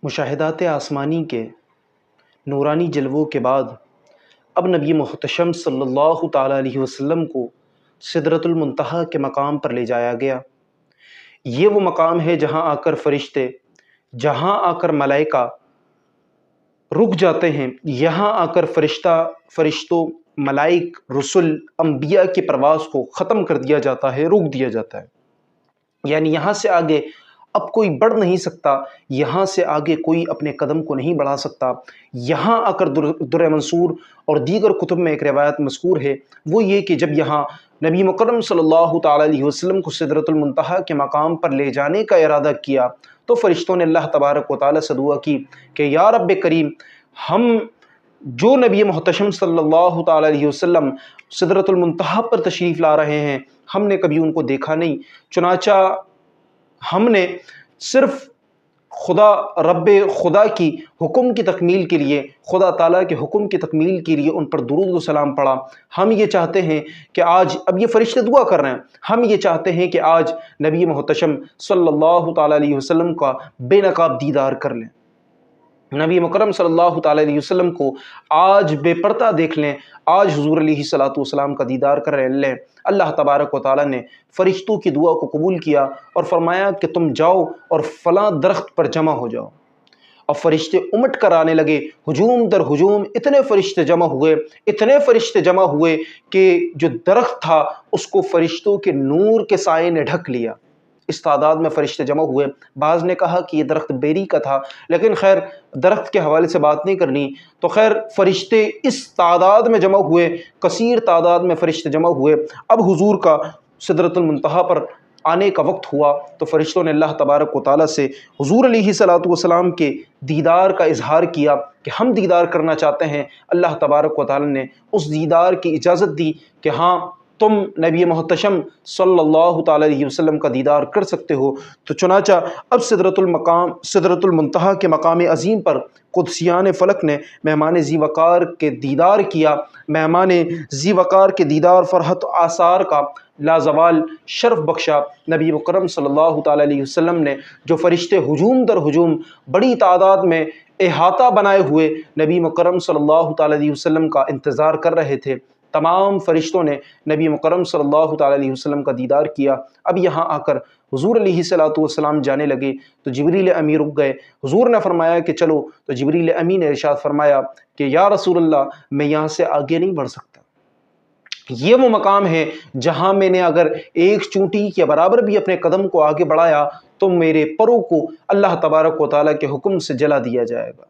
مشاہدات آسمانی کے نورانی جلووں کے بعد اب نبی محتشم صلی اللہ تعالیٰ علیہ وسلم کو سدرۃ المنتہا کے مقام پر لے جایا گیا۔ یہ وہ مقام ہے جہاں آ کر فرشتے، جہاں آ کر ملائکہ رک جاتے ہیں، یہاں آ کر فرشتوں، ملائک، رسل، انبیاء کی پرواز کو ختم کر دیا جاتا ہے، روک دیا جاتا ہے۔ یعنی یہاں سے آگے اب کوئی بڑھ نہیں سکتا، یہاں سے آگے کوئی اپنے قدم کو نہیں بڑھا سکتا۔ یہاں آ کر در منصور اور دیگر کتب میں ایک روایت مذکور ہے، وہ یہ کہ جب یہاں نبی مکرم صلی اللہ تعالیٰ علیہ وسلم کو سدرۃ المنتہا کے مقام پر لے جانے کا ارادہ کیا تو فرشتوں نے اللہ تبارک و تعالیٰ سے دعا کی کہ یا رب کریم، ہم جو نبی محتشم صلی اللہ تعالیٰ علیہ وسلم سدرۃ المنتہا پر تشریف لا رہے ہیں، ہم نے کبھی ان کو دیکھا نہیں، چنانچہ ہم نے صرف خدا کی حکم کی تکمیل کے لیے، خدا تعالیٰ کے حکم کی تکمیل کے لیے ان پر درود و سلام پڑھا۔ ہم یہ چاہتے ہیں کہ آج، اب یہ فرشتے دعا کر رہے ہیں، ہم یہ چاہتے ہیں کہ آج نبی محتشم صلی اللہ تعالیٰ علیہ وسلم کا بے نقاب دیدار کر لیں، نبی مکرم صلی اللہ تعالیٰ علیہ وسلم کو آج بے پردہ دیکھ لیں، آج حضور علیہ الصلوۃ والسلام کا دیدار کر لیں۔ اللہ تبارک و تعالیٰ نے فرشتوں کی دعا کو قبول کیا اور فرمایا کہ تم جاؤ اور فلاں درخت پر جمع ہو جاؤ۔ اور فرشتے امٹ کر آنے لگے، ہجوم در ہجوم، اتنے فرشتے جمع ہوئے کہ جو درخت تھا اس کو فرشتوں کے نور کے سائے نے ڈھک لیا۔ اس تعداد میں فرشتے جمع ہوئے۔ بعض نے کہا کہ یہ درخت بیری کا تھا، لیکن خیر درخت کے حوالے سے بات نہیں کرنی، تو خیر فرشتے اس تعداد میں جمع ہوئے، کثیر تعداد میں فرشتے جمع ہوئے۔ اب حضور کا سدرۃ المنتہا پر آنے کا وقت ہوا تو فرشتوں نے اللہ تبارک و تعالیٰ سے حضور علیہ الصلوۃ والسلام کے دیدار کا اظہار کیا کہ ہم دیدار کرنا چاہتے ہیں۔ اللہ تبارک و تعالیٰ نے اس دیدار کی اجازت دی کہ ہاں تم نبی محتشم صلی اللہ تعالیٰ علیہ وسلم کا دیدار کر سکتے ہو۔ تو چنانچہ اب سدرۃ المنتہا کے مقام عظیم پر قدسیان فلک نے مہمان ذی وقار کے دیدار کیا۔ مہمان ذی وقار کے دیدار فرحت آثار کا لازوال شرف بخشا۔ نبی مکرم صلی اللہ تعالیٰ علیہ وسلم نے جو فرشتے ہجوم در ہجوم بڑی تعداد میں احاطہ بنائے ہوئے نبی مکرم صلی اللہ تعالیٰ علیہ وسلم کا انتظار کر رہے تھے، تمام فرشتوں نے نبی مکرم صلی اللہ تعالیٰ علیہ وسلم کا دیدار کیا۔ اب یہاں آ کر حضور علیہ الصلوۃ والسلام جانے لگے تو جبریل امی رک گئے۔ حضور نے فرمایا کہ چلو، تو جبریل امی نے ارشاد فرمایا کہ یا رسول اللہ، میں یہاں سے آگے نہیں بڑھ سکتا۔ یہ وہ مقام ہے جہاں میں نے اگر ایک چونٹی کے برابر بھی اپنے قدم کو آگے بڑھایا تو میرے پروں کو اللہ تبارک و تعالیٰ کے حکم سے جلا دیا جائے گا۔